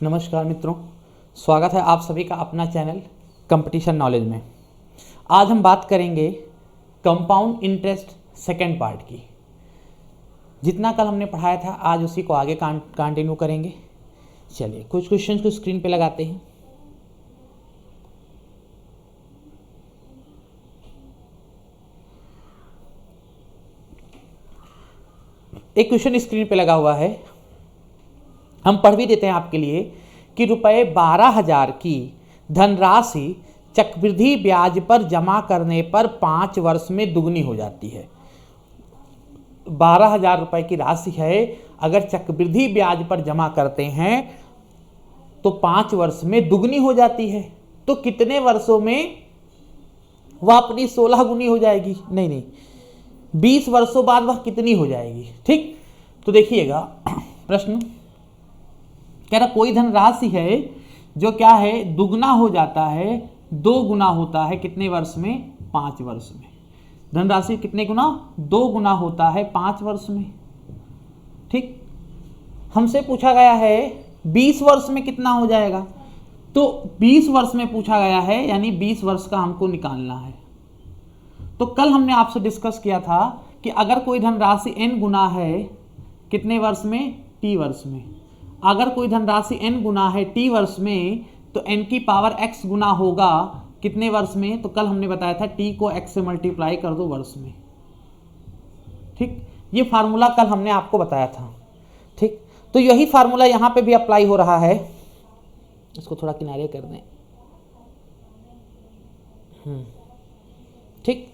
नमस्कार मित्रों, स्वागत है आप सभी का अपना चैनल कंपटीशन नॉलेज में। आज हम बात करेंगे कंपाउंड इंटरेस्ट सेकंड पार्ट की। जितना कल हमने पढ़ाया था आज उसी को आगे कंटिन्यू करेंगे। चलिए कुछ क्वेश्चंस को स्क्रीन पे लगाते हैं। एक क्वेश्चन स्क्रीन पे लगा हुआ है, हम पढ़ भी देते हैं आपके लिए कि रुपए 12,000 की धनराशि चक्रवृद्धि ब्याज पर जमा करने पर 5 वर्ष में दुगनी हो जाती है। 12,000 रुपए की राशि है, अगर चक्रवृद्धि ब्याज पर जमा करते हैं तो 5 वर्ष में दुगनी हो जाती है। तो कितने वर्षों में वह अपनी 16 गुनी हो जाएगी? नहीं, 20 वर्षों बाद वह कितनी हो जाएगी? ठीक, तो देखिएगा प्रश्न कह रहा कोई धनराशि है जो क्या है दुगना हो जाता है, 2 गुना होता है कितने वर्ष में? 5 वर्ष में। धनराशि कितने गुना? 2 गुना होता है 5 वर्ष में। ठीक, हमसे पूछा गया है 20 वर्ष में कितना हो जाएगा, तो 20 वर्ष में पूछा गया है, यानी 20 वर्ष का हमको निकालना है। तो कल हमने आपसे डिस्कस किया था कि अगर कोई धनराशि n गुना है कितने वर्ष में? t वर्ष में। अगर कोई धनराशि n गुना है t वर्ष में तो n की पावर x गुना होगा कितने वर्ष में? तो कल हमने बताया था t को x से मल्टीप्लाई कर दो वर्ष में। ठीक, ये फार्मूला कल हमने आपको बताया था। ठीक, तो यही फार्मूला यहां पे भी अप्लाई हो रहा है। इसको थोड़ा किनारे कर दें। ठीक,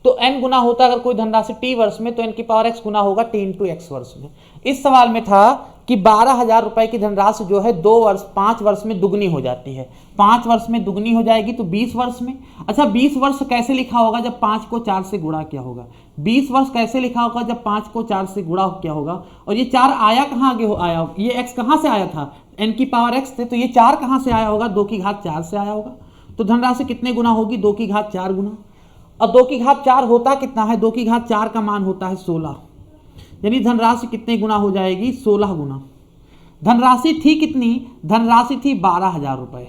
तो n गुना होता अगर कोई धनराशि t वर्ष में तो n की पावर x गुना होगा t इंटू x वर्ष में। इस सवाल में था कि 12,000 रुपए की धनराशि जो है 5 वर्ष में दुगनी हो जाती है। 5 वर्ष में दुगनी हो जाएगी तो 20 वर्ष में। अच्छा, 20 वर्ष कैसे लिखा होगा? जब 5 को 4 से गुणा किया होगा। 20 वर्ष कैसे लिखा होगा? जब 5 को 4 से गुणा किया होगा। और ये 4 आया कहाँ आगे आया? ये x कहाँ से आया था? n की पावर x थे, तो ये 4 कहाँ से आया होगा? 2 की घात 4 से आया होगा। तो धनराशि कितने गुना होगी? 2 की घात 4 गुना। और 2 की घात 4 होता कितना है? 2 की घात 4 का मान होता है 16, यानी धनराशि कितने गुना हो जाएगी? 16 गुना। धनराशि थी कितनी? धनराशि थी 12,000 रुपए।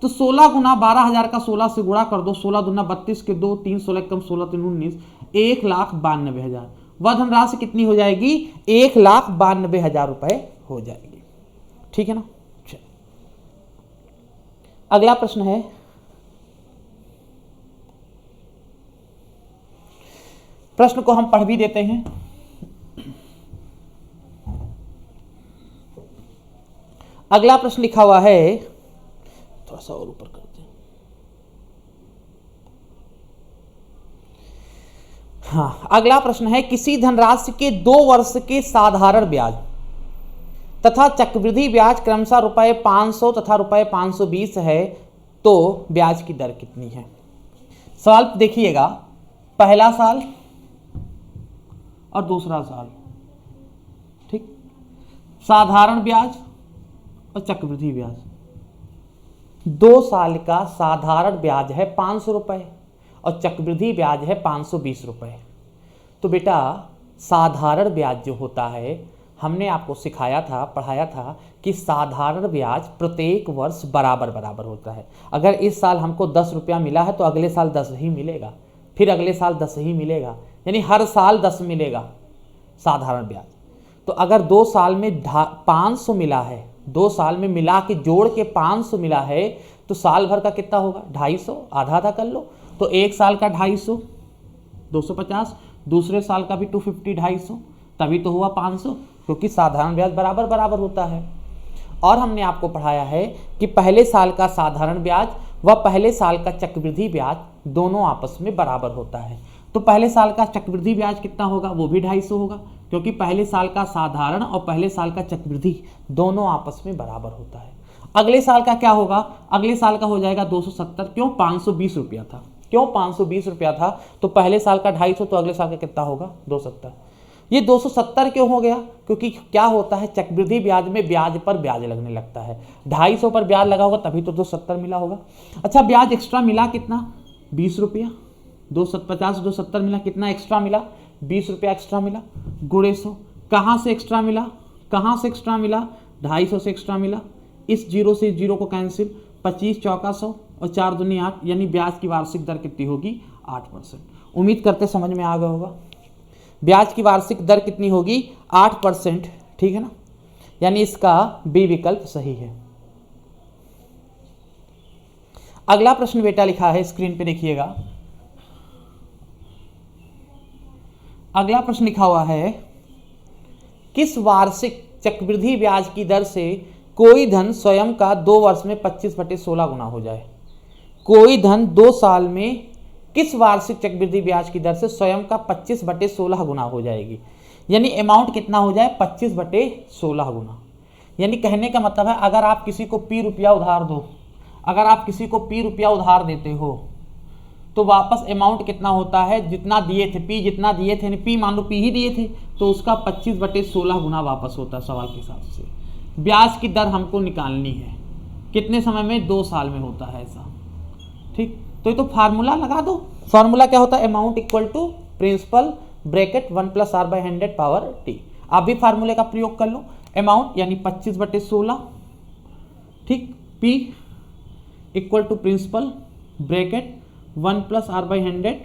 तो 16 गुना 12,000 का 16 से गुणा कर दो। 16 दूना 32 के 2, 3 16 कम 16 3 19, 1,92,000। वह धनराशि कितनी हो जाएगी? 1,92,000 रुपए हो जाएगी। ठीक है ना। अगला प्रश्न है, प्रश्न को हम पढ़ भी देते हैं। अगला प्रश्न लिखा हुआ है, थोड़ा सा और ऊपर करते हैं। हाँ, अगला प्रश्न है किसी धनराशि के 2 वर्ष के साधारण ब्याज तथा चक्रवृद्धि ब्याज क्रमशः रुपए 500 तथा रुपए 520 है, तो ब्याज की दर कितनी है? सवाल देखिएगा, पहला साल और दूसरा साल। ठीक, साधारण ब्याज और चक्रवृद्धि ब्याज। 2 साल का साधारण ब्याज है 500 रुपए और चक्रवृद्धि ब्याज है 520 रुपए। तो बेटा साधारण ब्याज जो होता है, हमने आपको सिखाया था, पढ़ाया था कि साधारण ब्याज प्रत्येक वर्ष बराबर बराबर होता है। अगर इस साल हमको 10 रुपया मिला है तो अगले साल 10 ही मिलेगा, फिर अगले साल 10 ही मिलेगा, यानी हर साल 10 मिलेगा साधारण ब्याज। तो अगर 2 साल में 500 मिला है, 2 साल में मिला के जोड़ के 500 मिला है, तो साल भर का कितना होगा? 250, आधा आधा कर लो। तो एक साल का 250, 250, दूसरे साल का भी 250, 250, तभी तो हुआ 500, क्योंकि साधारण ब्याज बराबर बराबर होता है। और हमने आपको पढ़ाया है कि पहले साल का साधारण ब्याज व पहले साल का चक्रवृद्धि ब्याज दोनों आपस में बराबर होता है। तो पहले साल का चक्रवृद्धि ब्याज कितना होगा? वो भी 250 होगा, क्योंकि पहले साल का साधारण और पहले साल का चक्रवृद्धि दोनों आपस में बराबर होता है। अगले साल का क्या होगा? अगले साल का हो जाएगा 270। क्यों? 520 रुपया था। क्यों 520 रुपया था? तो पहले साल का 250, तो अगले साल का कितना होगा? 270। ये 270 क्यों हो गया? क्योंकि क्या होता है, चक्रवृद्धि ब्याज में ब्याज पर ब्याज लगने लगता है। 250 पर ब्याज लगा होगा तभी तो 270 मिला होगा। अच्छा, ब्याज एक्स्ट्रा मिला कितना? 20 रुपया। 250 270 मिला, कितना एक्स्ट्रा मिला? 20 रुपया एक्स्ट्रा मिला। गुणे 100। कहाँ से एक्स्ट्रा मिला? कहाँ से एक्स्ट्रा मिला? 250 से एक्स्ट्रा मिला, इस जीरो से इस जीरो को कैंसिल, 25 चौका 100 और 4 दूनी 8, यानी ब्याज की वार्षिक दर कितनी होगी 8%। उम्मीद करते समझ में आ गया होगा। ब्याज की वार्षिक दर कितनी होगी 8%, ठीक है ना, यानी इसका बी विकल्प सही है। अगला प्रश्न बेटा लिखा है, स्क्रीन पे देखिएगा। अगला प्रश्न लिखा हुआ है, किस वार्षिक चक्रवृद्धि ब्याज की दर से कोई धन स्वयं का 2 वर्ष में 25/16 गुना हो जाए। कोई धन 2 साल में किस वार्षिक चक्रवृद्धि ब्याज की दर से स्वयं का 25/16 गुना हो जाएगी, यानी अमाउंट कितना हो जाए 25/16 गुना। यानी कहने का मतलब है, अगर आप किसी को P रुपया उधार दो, अगर आप किसी को P रुपया उधार देते हो तो वापस अमाउंट कितना होता है, जितना दिए थे P, जितना दिए थे, P मान लो P ही दिए थे तो उसका 25/16 गुना वापस होता है। सवाल के हिसाब से ब्याज की दर हमको निकालनी है, कितने समय में 2 साल में होता है ऐसा, ठीक। तो ये तो फार्मूला लगा दो। फार्मूला क्या होता है, amount equal to principal bracket 1 + r/100 power t। आप भी फार्मूले का प्रयोग कर लो। अमाउंट यानी 25/16, ठीक, P equal to principal bracket 1 + r/100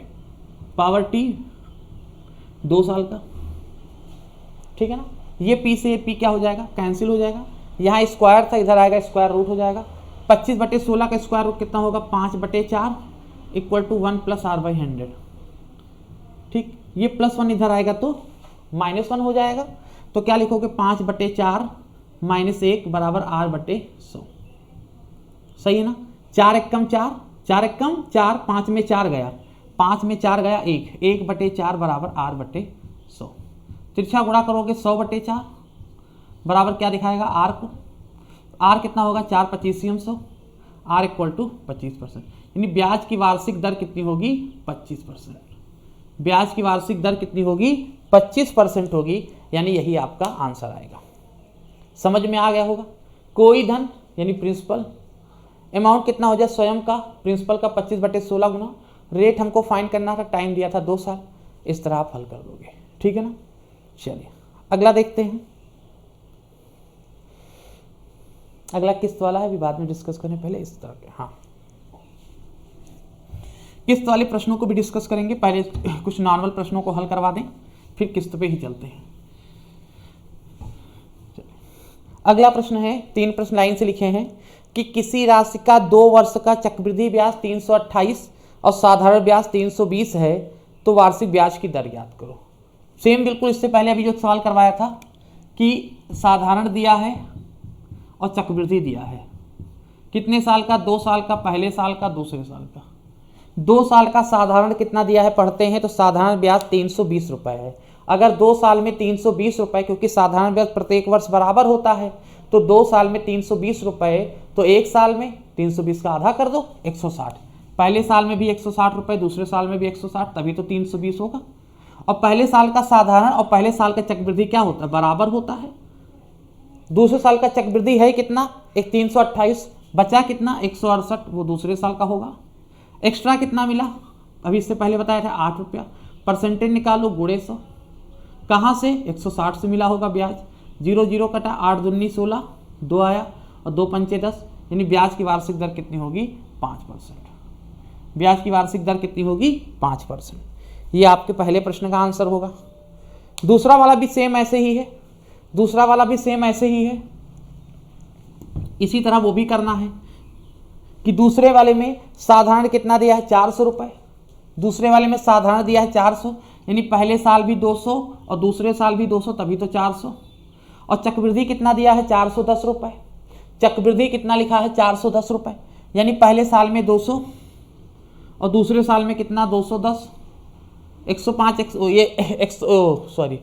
power t, 2 साल का, ठीक है ना। ये P से ये P क्या हो जाएगा, कैंसिल हो जाएगा। यहाँ स्क्वायर था, इधर आएगा स्क्वायर रूट हो जाएगा। 25/16 का स्क्वायर रूट कितना होगा 5/4 इक्वल टू 1 + r/100, ठीक। ये +1 इधर आएगा तो -1 हो जाएगा। तो क्या लिखोगे 5/4 -1 बराबर r/100, सही है ना। 4 एकम 4, 4 एकम 4, 5 में 4 गया, 5 में 4 गया 1, 1/4 बराबर r/100। तिरछा गुणा करोगे 100/4 बराबर क्या दिखाएगा r को, r कितना होगा 4 25 100, r इक्वल टू 25%। यानी ब्याज की वार्षिक दर कितनी होगी 25%। ब्याज की वार्षिक दर कितनी होगी 25% होगी, यानी यही आपका आंसर आएगा। समझ में आ गया होगा। कोई धन यानी प्रिंसिपल, अमाउंट कितना हो जाए स्वयं का, प्रिंसिपल का 25/16 गुना, रेट हमको फाइंड करना था, टाइम दिया था 2 साल। इस तरह आप हल कर दोगे, ठीक है ना। चलिए अगला देखते हैं। अगला किस्त वाला है, अभी बाद में डिस्कस करें, पहले इस तरह के, हाँ किस्त वाले प्रश्नों को भी डिस्कस करेंगे। पहले कुछ नॉर्मल प्रश्नों को हल करवा दें, फिर किस्त पे ही चलते हैं। अगला प्रश्न है, 3 प्रश्न लाइन से लिखे हैं कि किसी राशि का 2 वर्ष का चक्रवृद्धि ब्याज 328 और साधारण ब्याज 320 है, तो वार्षिक ब्याज की दर ज्ञात करो। सेम बिल्कुल इससे पहले अभी जो सवाल करवाया था कि साधारण दिया है और चक्रवृद्धि दिया है, कितने साल का, 2 साल का, पहले साल का, दूसरे साल का। 2 साल का साधारण कितना दिया है पढ़ते हैं, तो साधारण ब्याज 320 रुपये है। अगर 2 साल में 320 रुपये, क्योंकि साधारण ब्याज प्रत्येक वर्ष बराबर होता है, तो 2 साल में 320 रुपये, तो 1 साल में 320 का आधा कर दो 160। पहले साल में भी 160 रुपये, दूसरे साल में भी 160, तभी तो 320 होगा। और पहले साल का साधारण और पहले साल का चक्रवृद्धि क्या होता है, बराबर होता है। दूसरे साल का चक्रवृद्धि है कितना, एक 328, बचा कितना 168, वो दूसरे साल का होगा। एक्स्ट्रा कितना मिला, अभी इससे पहले बताया था 8 रुपया। परसेंटेज निकालो गुणे 100, कहाँ से 160 से मिला होगा ब्याज। 0 0 कटा, 8 दूनी 16, 2 आया और 2 पंचे 10, यानी ब्याज की वार्षिक दर कितनी होगी 5%। ब्याज की वार्षिक दर कितनी होगी 5%। ये आपके पहले प्रश्न का आंसर होगा। दूसरा वाला भी सेम ऐसे ही है, दूसरा वाला भी सेम ऐसे ही है। इसी तरह वो भी करना है कि दूसरे वाले में साधारण कितना दिया है 400 रुपये, दूसरे वाले में साधारण दिया है 400, यानी पहले साल भी 200 और दूसरे साल भी 200, तभी तो 400। और चक्रवृद्धि कितना दिया है 410 रुपये, चक्रवृद्धि कितना लिखा है 410 रुपये, यानी पहले साल में 200 और दूसरे साल में कितना 210, 105 ये सॉरी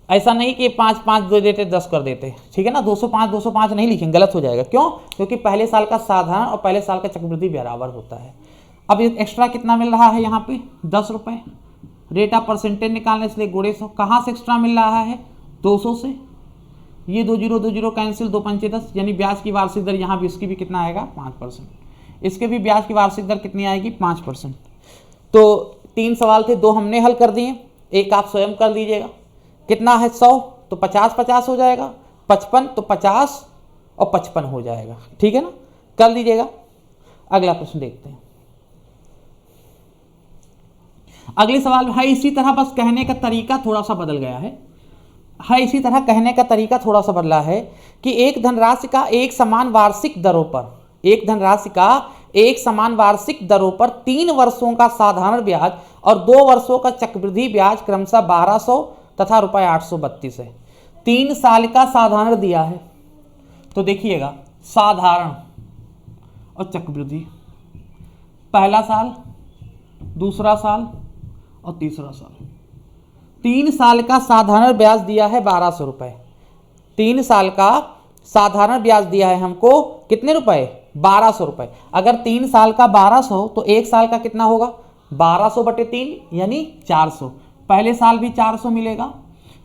ऐसा नहीं कि 5 5 दे देते 10 कर देते, ठीक है ना। 205 205 नहीं लिखेंगे, गलत हो जाएगा। क्यों, क्योंकि पहले साल का साधारण और पहले साल का चक्रवृद्धि बराबर होता है। अब एक्स्ट्रा कितना मिल रहा है यहाँ पे 10 रुपये, रेट ऑफ परसेंटेज निकालने इसलिए गुणे 100। कहाँ से एक्स्ट्रा मिल रहा है 200 से, ये 2 0 कैंसिल, 2 पंचे 10, यानी ब्याज की वार्षिक दर यहाँ भी इसकी भी कितना आएगा 5%। इसके भी ब्याज की वार्षिक दर कितनी आएगी 5%। तो 3 सवाल थे, 2 हमने हल कर दिए, एक आप स्वयं कर लीजिएगा। कितना है 100, तो 50 50 हो जाएगा, 55 तो 50 और 55 हो जाएगा, ठीक है ना, कर लीजिएगा। अगला प्रश्न देखते हैं। अगले सवाल में है इसी तरह, बस कहने का तरीका थोड़ा सा बदल गया है, इसी तरह कहने का तरीका थोड़ा सा बदला है कि एक धनराशि का एक समान वार्षिक दरों पर, एक धनराशि का एक समान वार्षिक दरों पर 3 वर्षों का साधारण ब्याज और 2 वर्षों का चक्रवृद्धि ब्याज क्रमशः 1200 तथा रुपये 832 है। 3 साल का साधारण दिया है, तो देखिएगा साधारण और चक्रवृद्धि, पहला साल, दूसरा साल और तीसरा साल। 3 साल का साधारण ब्याज दिया है 1200 रुपये, 3 साल का साधारण ब्याज दिया है हमको कितने रुपए, 1200 रुपये। अगर 3 साल का 1200 तो 1 साल का कितना होगा, 1200 बटे 3 यानी 400। पहले साल भी 400 मिलेगा,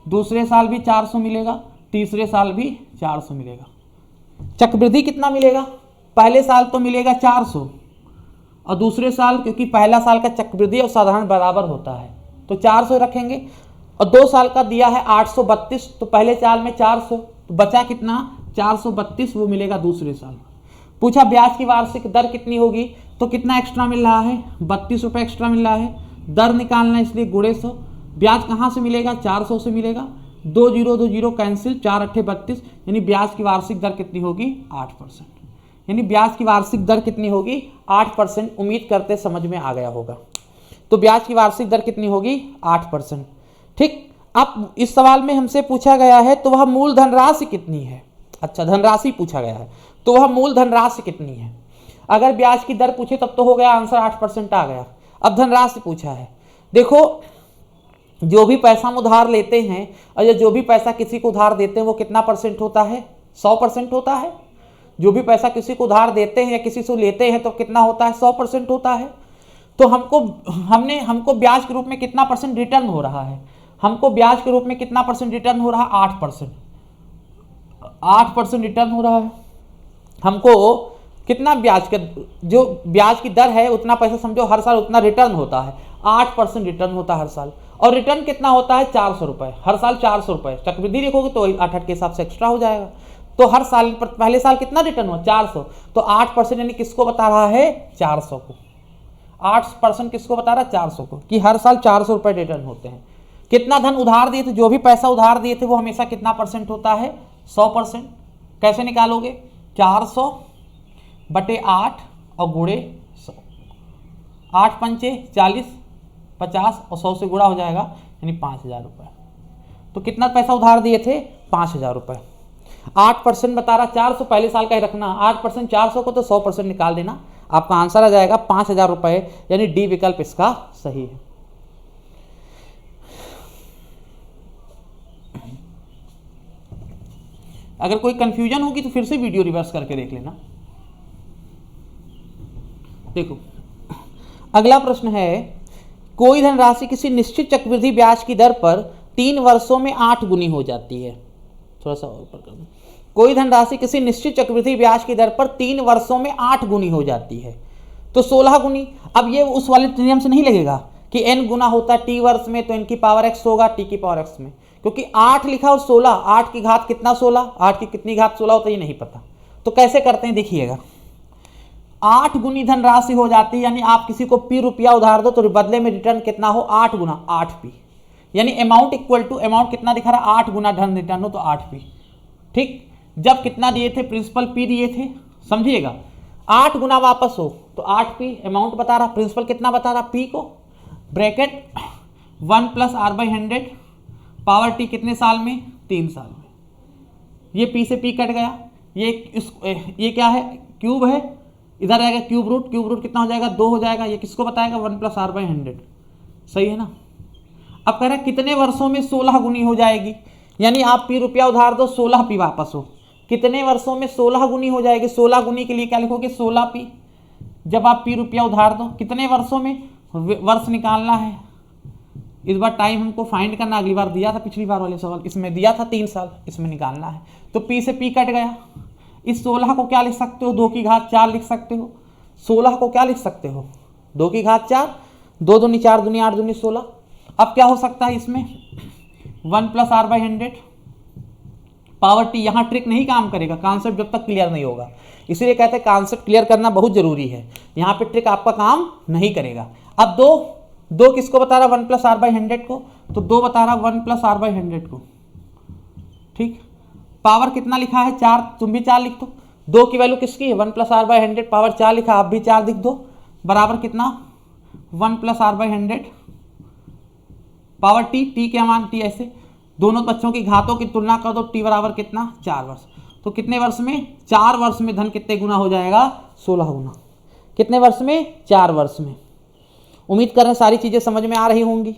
दूसरे साल भी 400 मिलेगा, तीसरे साल भी 400 मिलेगा। चक्रवृद्धि कितना मिलेगा, पहले साल तो मिलेगा 400 और दूसरे साल, क्योंकि पहला साल का चक्रवृद्धि और साधारण बराबर होता है तो 400 रखेंगे, और 2 साल का दिया है 832, तो पहले साल में 400 तो बचा कितना 432, वो मिलेगा दूसरे साल। पूछा ब्याज की वार्षिक दर कितनी होगी, तो कितना एक्स्ट्रा मिल रहा है, 32 रुपये एक्स्ट्रा मिल रहा है। दर निकालना है इसलिए गुणे 100, ब्याज कहाँ से मिलेगा, 400 से मिलेगा, 2 0 2 0 कैंसिल, 4 8 32, यानी ब्याज की वार्षिक दर कितनी होगी 8%, यानी ब्याज की वार्षिक दर कितनी होगी 8%। उम्मीद करते समझ में आ गया होगा। तो ब्याज की वार्षिक दर कितनी होगी 8%, ठीक। अब इस सवाल में हमसे पूछा गया है तो वह मूल धनराशि कितनी है, अच्छा धनराशि पूछा गया है तो वह मूल धनराशि कितनी है। अगर ब्याज की दर पूछे तब तो हो गया आंसर 8% आ गया। अब धनराशि पूछा है, देखो जो भी पैसा हम उधार लेते हैं और या जो भी पैसा किसी को उधार देते हैं वो कितना परसेंट होता है, 100% होता है। जो भी पैसा किसी को उधार देते हैं या किसी से लेते हैं तो कितना होता है, 100% होता है। तो हमको ब्याज के रूप में कितना परसेंट रिटर्न हो रहा है, हमको ब्याज के रूप में कितना परसेंट रिटर्न हो रहा है, 8%, 8% रिटर्न हो रहा है। हमको कितना ब्याज का, जो ब्याज की दर है उतना पैसा समझो हर साल उतना रिटर्न होता है, 8% रिटर्न होता है हर साल। और रिटर्न कितना होता है 400 रुपये, हर साल 400 रुपये। चक्रवृद्धि देखोगे तो 8 के हिसाब से एक्स्ट्रा हो जाएगा। तो हर साल पहले साल कितना रिटर्न हुआ 400, तो 8% यानी किसको बता रहा है 400 को, 8% किसको बता रहा है 400 को, कि हर साल 400 रुपये रिटर्न होते हैं। कितना धन उधार दिए थे, जो भी पैसा उधार दिए थे वो हमेशा कितना परसेंट होता है 100%। कैसे निकालोगे, 400 बटे 8 और गुणे 100, 8 पंचे 40, 50 और 100 से गुणा हो जाएगा यानी 5000 रुपये। तो कितना पैसा उधार दिए थे 5000 रुपये। 8% बता रहा 400, पहले साल का ही रखना, 8% 400 को तो 100% निकाल देना, आपका आंसर आ जाएगा 5000 रुपये, यानी डी विकल्प इसका सही है। अगर कोई कंफ्यूजन होगी तो फिर से वीडियो रिवर्स करके देख लेना। देखो अगला प्रश्न है, कोई धनराशि किसी निश्चित चक्रवृद्धि ब्याज की दर पर 3 वर्षों में 8 गुनी हो जाती है। थोड़ा सा ऊपर कर दो। कोई धनराशि किसी निश्चित चक्रवृद्धि ब्याज की दर पर 3 वर्षों में 8 गुनी हो जाती है, तो 16 गुनी। अब ये उस वाले नियम से नहीं लगेगा कि n गुना होता है t वर्ष में तो n की पावर x होगा t की पावर x में, क्योंकि 8 लिखा और 16, 8 की घात कितना 16, 8 की कितनी घात 16 होता है ये नहीं पता। तो कैसे करते हैं देखिएगा, 8 गुनी धनराशि हो जाती है, यानी आप किसी को p रुपया उधार दो तो बदले में रिटर्न कितना हो 8 गुना 8p, यानी अमाउंट इक्वल टू अमाउंट कितना दिखा रहा 8 गुना धन रिटर्न हो तो 8p, ठीक। जब कितना दिए थे प्रिंसिपल p दिए थे, समझिएगा 8 गुना वापस हो तो 8p अमाउंट बता रहा, प्रिंसिपल कितना बता रहा p को, ब्रैकेट 1 + r/100 पावर t कितने साल में 3 साल में। ये p से p कट गया, ये क्या है क्यूब है, इधर आएगा क्यूब रूट कितना हो जाएगा 2 हो जाएगा, ये किसको बताएगा 1 + r/100, सही है ना। अब कह रहा है कितने वर्षों में 16 गुनी हो जाएगी, यानी आप p रुपया उधार दो 16p वापस हो, कितने वर्षों में 16 गुनी हो जाएगी। 16 गुनी के लिए क्या लिखोगे 16p, जब आप p रुपया उधार दो कितने वर्षों में, वर्ष निकालना है। इस बार टाइम हमको फाइंड करना, अगली बार दिया था पिछली बार वाले सवाल इसमें दिया था 3 साल, इसमें निकालना है। तो p से p कट गया, इस 16 को क्या लिख सकते हो 2 की घात 4 लिख सकते हो। 16 को क्या लिख सकते हो 2 की घात 4, 2 दूनी 4 दूनी 8 दूनी 16। अब क्या हो सकता है इसमें 1 + r/100 पावर टी, यहाँ ट्रिक नहीं काम करेगा कॉन्सेप्ट जब तक क्लियर नहीं होगा, इसीलिए कहते हैं कॉन्सेप्ट क्लियर करना बहुत जरूरी है, यहाँ पे ट्रिक आपका काम नहीं करेगा। अब दो किसको बता रहा, 1 + r/100 को, तो 2 बता रहा 1 + r/100 को, ठीक। पावर कितना लिखा है 4, तुम भी 4 लिख दो, 2 की वैल्यू किसकी है 1 + r/100, पावर 4 लिखा, आप भी 4 लिख दो, बराबर कितना 1 + r/100 पावर टी के मान टी, ऐसे दोनों बच्चों की घातों की तुलना कर दो, टी बराबर कितना 4 वर्ष, तो कितने वर्ष में 4 वर्ष में धन कितने गुना हो जाएगा 16 गुना, कितने वर्ष में 4 वर्ष में। उम्मीद कर रहे हैं सारी चीजें समझ में आ रही होंगी।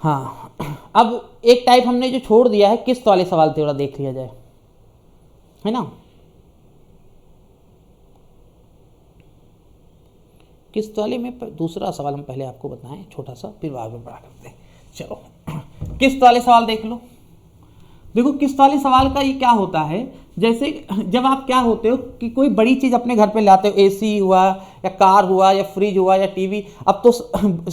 हाँ, अब एक टाइप हमने जो छोड़ दिया है किस्त वाले सवाल थोड़ा देख लिया जाए, है ना। किस्त वाले में दूसरा सवाल हम पहले आपको बताएं छोटा सा, फिर बाद में बड़ा करते हैं। चलो किस्त वाले सवाल देख लो। देखो किस्त वाले सवाल का ये क्या होता है, जैसे जब आप क्या होते हो कि कोई बड़ी चीज़ अपने घर पे लाते हो, एसी हुआ या कार हुआ या फ्रिज हुआ या टीवी, अब तो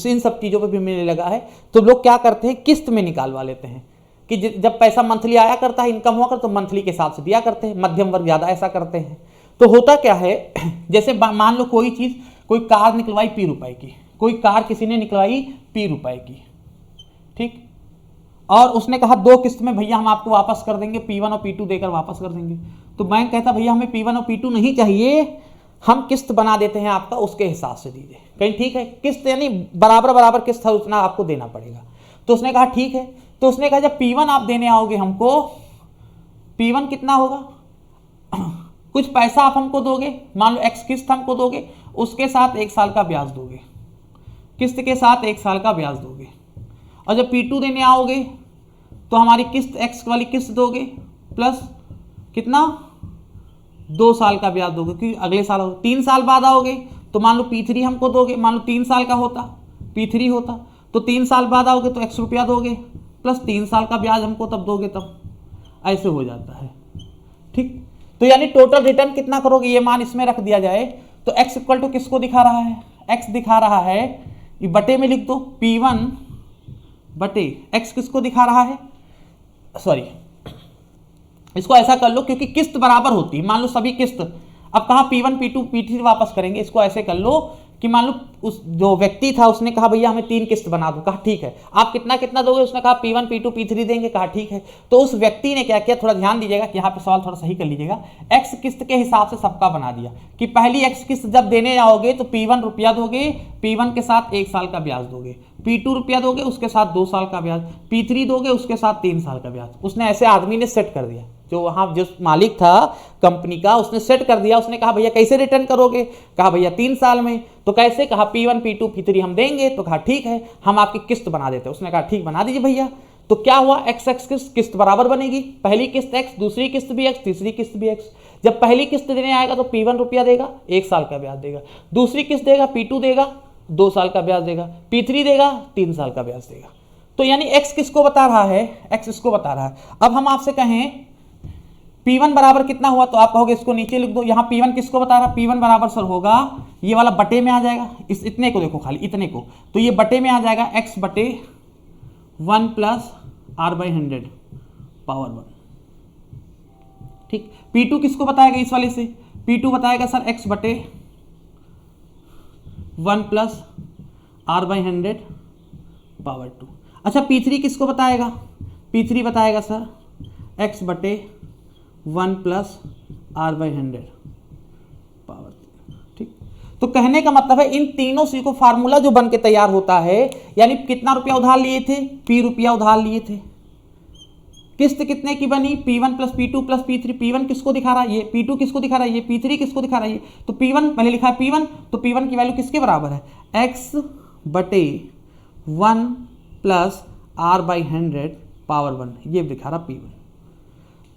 इन सब चीज़ों पे भी मिलने लगा है, तो लोग क्या करते हैं किस्त में निकालवा लेते हैं कि जब पैसा मंथली आया करता है, इनकम हुआ कर तो मंथली के हिसाब से दिया करते हैं, मध्यम वर्ग ज़्यादा ऐसा करते हैं। तो होता क्या है, जैसे मान लो कोई चीज़, कोई कार निकलवाई ₹P की, कोई कार किसी ने निकलवाई ₹P की, ठीक, और उसने कहा 2 किस्त में भैया हम आपको वापस कर देंगे, P1 और P2 देकर वापस कर देंगे। तो बैंक कहता भैया हमें P1 और P2 नहीं चाहिए, हम किस्त बना देते हैं आपका, उसके हिसाब से दीजिए। कहीं ठीक है, किस्त यानी बराबर बराबर किस्त है उतना आपको देना पड़ेगा। तो उसने कहा ठीक है, तो उसने कहा जब P1 आप देने आओगे हमको, P1 कितना होगा, कुछ पैसा आप हमको दोगे, मान लो X किस्त हमको दोगे, उसके साथ 1 साल का ब्याज दोगे, किस्त के साथ 1 साल का ब्याज दोगे। और जब P2 देने आओगे तो हमारी किस्त X वाली किस्त दोगे प्लस कितना 2 साल का ब्याज दोगे, क्योंकि अगले साल 3 साल बाद आओगे तो मान लो P3 हमको दोगे, मान लो 3 साल का होता P3 होता, तो 3 साल बाद आओगे तो X रुपया दोगे प्लस 3 साल का ब्याज हमको तब दोगे, तब ऐसे हो जाता है, ठीक। तो यानी टोटल रिटर्न कितना करोगे, ये मान इसमें रख दिया जाए तो X = किसको दिखा रहा है, X दिखा रहा है, ये बटे में लिख दो P1 बटे X किसको दिखा रहा है, सॉरी इसको ऐसा कर लो क्योंकि किस्त बराबर होती है, मान लो सभी किस्त, अब कहाँ P1 P2 P3 वापस करेंगे, इसको ऐसे कर लो कि मान लो उस जो व्यक्ति था उसने कहा भैया हमें 3 किस्त बना दो, कहा ठीक है, आप कितना कितना दोगे, उसने कहा P1 P2 P3 देंगे, कहा ठीक है। तो उस व्यक्ति ने क्या किया, थोड़ा ध्यान दीजिएगा कि यहाँ पे सवाल थोड़ा सही कर लीजिएगा, X किस्त के हिसाब से सबका बना दिया कि पहली X किस्त जब देने आओगे तो P1 रुपया दोगे, P1 के साथ 1 साल का ब्याज दोगे, P2 रुपया दोगे उसके साथ 2 साल का ब्याज, P3 दोगे उसके साथ 3 साल का ब्याज। उसने ऐसे आदमी ने सेट कर दिया, जो वहाँ जो मालिक था कंपनी का उसने सेट कर दिया। उसने कहा भैया कैसे रिटर्न करोगे, कहा भैया 3 साल में, तो कैसे, कहा P1 P2 P3 हम देंगे, तो कहा ठीक है हम आपकी किस्त बना देते हैं। उसने कहा ठीक बना दीजिए भैया। तो क्या हुआ, X किस्त बराबर बनेगी, पहली किस्त X, दूसरी किस्त भी X, तीसरी किस्त भी X। जब पहली किस्त देने आएगा तो P1 रुपया देगा, 1 साल का ब्याज देगा, दूसरी किस्त देगा P2 देगा 2 साल का ब्याज देगा, P3 देगा 3 साल का ब्याज देगा। तो यानी X किसको बता रहा है, X इसको बता रहा है। अब हम आपसे कहें P1 बराबर कितना हुआ, तो आप कहोगे इसको नीचे लिख दो, यहाँ P1 किसको बता रहा है, P1 बराबर सर होगा, ये वाला बटे में आ जाएगा, इस इतने को देखो खाली इतने को, तो ये बटे में आ जाएगा X बटे 1 + r/100 पावर 1, ठीक। P2 किसको बताएगा, इस वाले से P2 बताएगा सर X बटे 1 + r/100 पावर 2। अच्छा P3 किसको बताएगा, P3 बताएगा सर X बटे 1 + r/100 पावर 3, ठीक। तो कहने का मतलब है इन तीनों से को फार्मूला जो बन के तैयार होता है, यानी कितना रुपया उधार लिए थे, P रुपया उधार लिए थे, किस्त कितने की बनी, P1 + P2 + P3, P1 किसको दिखा रहा है ये, P2 किसको दिखा रहा है ये, P3 किसको दिखा रहा है ये, तो P1 पहले लिखा है P1, तो P1 की वैल्यू किसके बराबर है, X बटे 1 + r/100 पावर 1, ये दिखा रहा P1।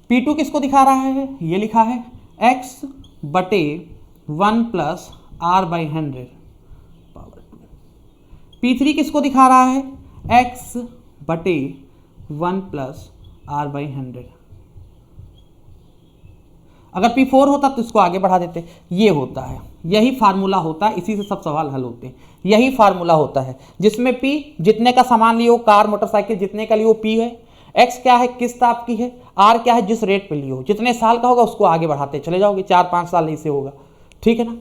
P2 किसको दिखा रहा है, ये लिखा है X बटे 1 + r/100 पावर 2। P3 किसको दिखा रहा है, X बटे 1 + r/100। अगर P4 होता तो इसको आगे बढ़ा देते। ये होता है, यही फार्मूला होता है, इसी से सब सवाल हल होते हैं। यही फार्मूला होता है जिसमें P जितने का सामान लियो, कार मोटरसाइकिल जितने का लियो P है, X क्या है किस्त आपकी है, R क्या है जिस रेट पे लियो, जितने साल का होगा उसको आगे बढ़ाते चले जाओगे, 4-5 साल नहीं से होगा। ठीक है ना,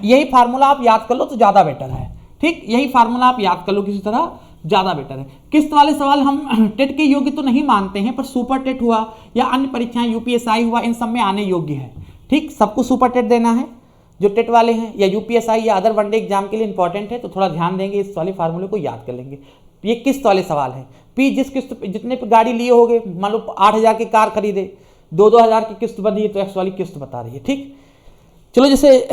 यही फार्मूला आप याद कर लो तो ज़्यादा बेटर है। ठीक, यही फार्मूला आप याद कर लो किसी तरह, ज़्यादा बेटर है। किस्त वाले सवाल हम टेट के योग्य तो नहीं मानते हैं, पर सुपर टेट हुआ या अन्य परीक्षाएं UPSI हुआ, इन सब में आने योग्य है। ठीक, सबको सुपर टेट देना है जो टेट वाले हैं, या UPSI या अदर वनडे एग्जाम के लिए इंपॉर्टेंट है, तो थोड़ा ध्यान देंगे, इस वाले फार्मूले को याद कर लेंगे। ये किस्त वाले सवाल है। P जिस किस्त जितने पे गाड़ी लिए होगे, मान लो 8,000 की कार खरीदे, 2-2 हज़ार की किस्त बनी है, तो X वाली किस्त बता रही है। ठीक, चलो जैसे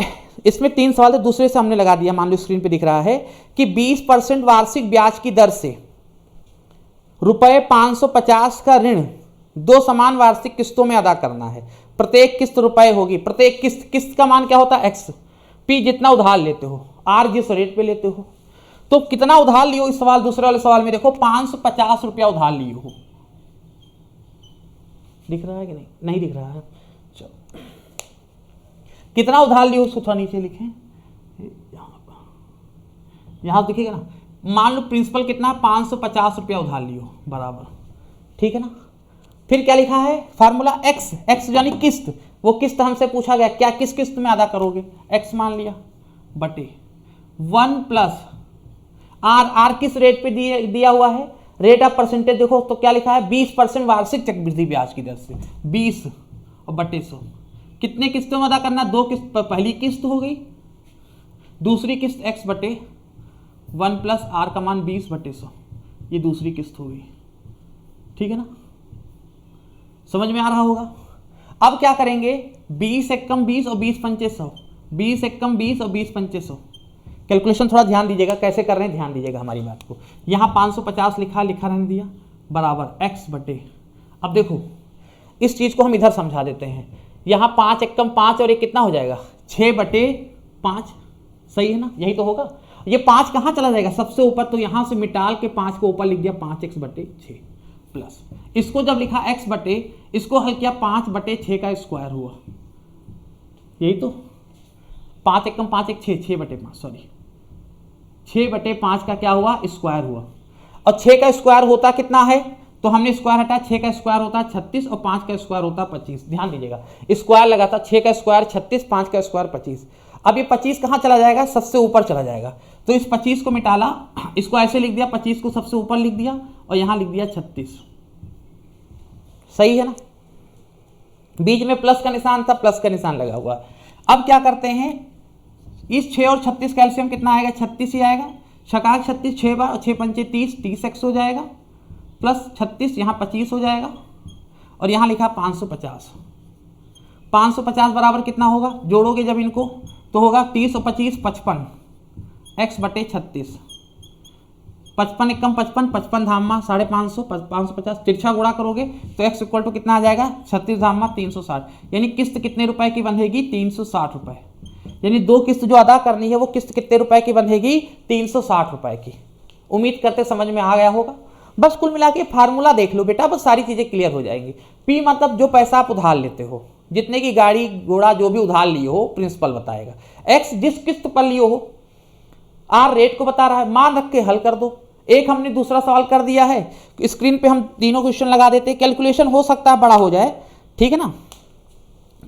इसमें 3 सवाल है, दूसरे से हमने लगा दिया। मान लो स्क्रीन पे दिख रहा है कि 20% वार्षिक ब्याज की दर से रुपये 550 का ऋण 2 समान वार्षिक किस्तों में अदा करना है। प्रत्येक किस्त रुपए होगी। प्रत्येक किस्त का मान क्या होता है? X। P जितना उधार लेते हो, R जिस रेट पे लेते हो। तो कितना उधार लियो, इस सवाल दूसरे वाले सवाल में देखो 550 रुपया उधार लियो हो। दिख रहा है कि नहीं? नहीं दिख रहा है। चलो, कितना उधार लियो उसको थोड़ा नीचे लिखें, यहां दिखेगा ना। मान लो प्रिंसिपल कितना है, 550 रुपया उधार लियो बराबर। ठीक है ना, फिर क्या लिखा है फार्मूला x यानी किस्त। वो किस्त हमसे पूछा गया क्या किस किस्त में अदा करोगे, x मान लिया बटे 1 प्लस r किस रेट पे दिया हुआ है, रेट ऑफ परसेंटेज देखो तो क्या लिखा है 20% वार्षिक चक्रवृद्धि ब्याज की दर से 20 और बटे 100। कितने किस्तों में अदा करना, 2 किस्त, पहली किस्त हो गई, दूसरी किस्त x बटे 1 प्लस r का मान 20 बटे 100, ये दूसरी किस्त हो गई। ठीक है ना, समझ में आ रहा होगा। अब क्या करेंगे, 20 एकम 20 और 20 पंचे 100, 20 एकम 20 और 20 पंचे 100। कैलकुलेशन थोड़ा ध्यान दीजिएगा कैसे कर रहे हैं, ध्यान दीजिएगा हमारी बात को। यहाँ 550 लिखा रहने दिया बराबर x बटे, अब देखो इस चीज़ को हम इधर समझा देते हैं। यहाँ 5 एकम 5 और ये कितना हो जाएगा 6 बटे 5, सही है ना, यही तो होगा। ये 5 कहाँ चला जाएगा सबसे ऊपर, तो यहाँ से मिटाल के 5 को ऊपर लिख दिया 5x बटे 6 प्लस, इसको जब लिखा x बटे, इसको हल किया 5 बटे 6 का स्क्वायर हुआ, यही तो 5 एकम 5 एक 6 बटे 5, सॉरी 6 बटे 5 का क्या हुआ स्क्वायर हुआ। और 6 का स्क्वायर होता कितना है, तो हमने स्क्वायर हटाया, 6 का स्क्वायर होता है 36 और 5 का स्क्वायर होता है 25। ध्यान दीजिएगा स्क्वायर लगा था, 6 का स्क्वायर 36, 5 का स्क्वायर 25। अब ये 25 कहाँ चला जाएगा, सबसे ऊपर चला जाएगा, तो इस 25 को मिटाला, इसको ऐसे लिख दिया, 25 को सबसे ऊपर लिख दिया और यहाँ लिख दिया 36, सही है ना। बीच में प्लस का निशान था, प्लस का निशान लगा हुआ। अब क्या करते हैं, इस 6 और 36 का एलसीएम कितना आएगा, 36 ही आएगा। छकाक 36 6 बार, 6 पंचे 30, 30x हो जाएगा प्लस 36, यहाँ 25 हो जाएगा और यहाँ लिखा 550। 550 बराबर कितना होगा, जोड़ोगे जब इनको तो होगा 30 और 25 55, x बटे 36, 55 एकम 55, 55 धामा 550, 550 तिरछा गुणा करोगे तो x इक्वल टू कितना आ जाएगा 36 धामा 360, यानी किस्त कितने रुपए की बंधेगी 360 रुपए। यानी 2 किस्त जो अदा करनी है वो किस्त कितने रुपए की बंधेगी 360 रुपए की। उम्मीद करते समझ में आ गया होगा। बस कुल मिला के फार्मूला देख लो बेटा, बस सारी चीजें क्लियर हो जाएंगी। P मतलब जो पैसा आप उधार लेते हो, जितने की गाड़ी घोड़ा जो भी उधार लिए हो प्रिंसिपल बताएगा। x जिस किस्त पर लियो हो, R रेट को बता रहा है, मान रख के हल कर दो। एक हमने दूसरा सवाल कर दिया है, स्क्रीन पे हम तीनों क्वेश्चन लगा देते हैं। कैलकुलेशन हो सकता है बड़ा हो जाए, ठीक है ना,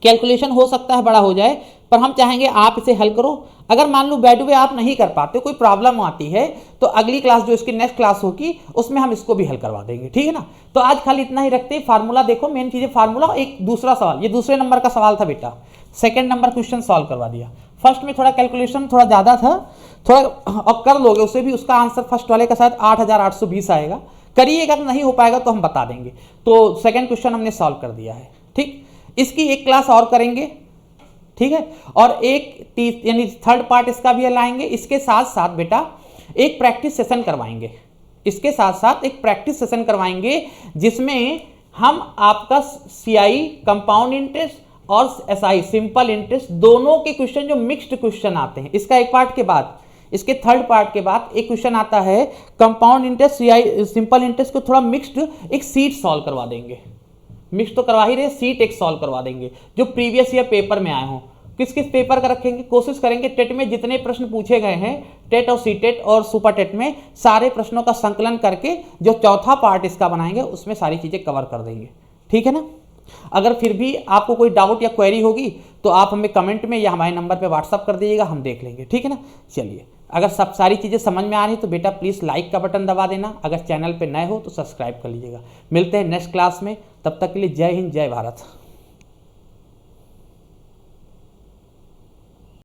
कैलकुलेशन हो सकता है बड़ा हो जाए, पर हम चाहेंगे आप इसे हल करो। अगर मान लो बाय द वे आप नहीं कर पाते, कोई प्रॉब्लम आती है, तो अगली क्लास जो इसकी नेक्स्ट क्लास होगी उसमें हम इसको भी हल करवा देंगे, ठीक है ना। तो आज खाली इतना ही रखते हैं। फार्मूला देखो, मेन चीज़ है फार्मूला। एक दूसरा सवाल, ये दूसरे नंबर का सवाल था बेटा, सेकेंड नंबर क्वेश्चन सॉल्व करवा दिया। फर्स्ट में थोड़ा कैलकुलेशन थोड़ा ज़्यादा था, थोड़ा अब कर लोगे उससे भी, उसका आंसर फर्स्ट वाले का शायद 8820 आएगा। करिएगा, अगर नहीं हो पाएगा तो हम बता देंगे। तो सेकेंड क्वेश्चन हमने सॉल्व कर दिया है, ठीक। इसकी एक क्लास और करेंगे, ठीक है, और एक यानी थर्ड पार्ट इसका भी लाएंगे। इसके साथ साथ बेटा एक प्रैक्टिस सेशन करवाएंगे, इसके साथ साथ एक प्रैक्टिस सेशन करवाएंगे जिसमें हम आपका CI कंपाउंड इंटरेस्ट और SI सिंपल इंटरेस्ट दोनों के क्वेश्चन जो मिक्स्ड क्वेश्चन आते हैं, इसका एक पार्ट के बाद, इसके थर्ड पार्ट के बाद एक क्वेश्चन आता है compound interest CI simple interest को थोड़ा मिक्स्ड एक सीट सॉल्व करवा देंगे, मिक्स तो करवा ही रहे, सीट एक सॉल्व करवा देंगे जो प्रीवियस ईयर पेपर में आए हों। किस किस पेपर का रखेंगे, कोशिश करेंगे टेट में जितने प्रश्न पूछे गए हैं, टेट और सीटेट और सुपर टेट में, सारे प्रश्नों का संकलन करके जो चौथा पार्ट इसका बनाएंगे उसमें सारी चीज़ें कवर कर देंगे। ठीक है ना। अगर फिर भी आपको कोई डाउट या क्वेरी होगी तो आप हमें कमेंट में या हमारे नंबर पे व्हाट्सअप कर दीजिएगा, हम देख लेंगे। ठीक है ना। चलिए, अगर सब सारी चीज़ें समझ में आ रही तो बेटा प्लीज़ लाइक का बटन दबा देना, अगर चैनल पे नए हो तो सब्सक्राइब कर लीजिएगा। मिलते हैं नेक्स्ट क्लास में, तब तक के लिए जय हिंद जय भारत।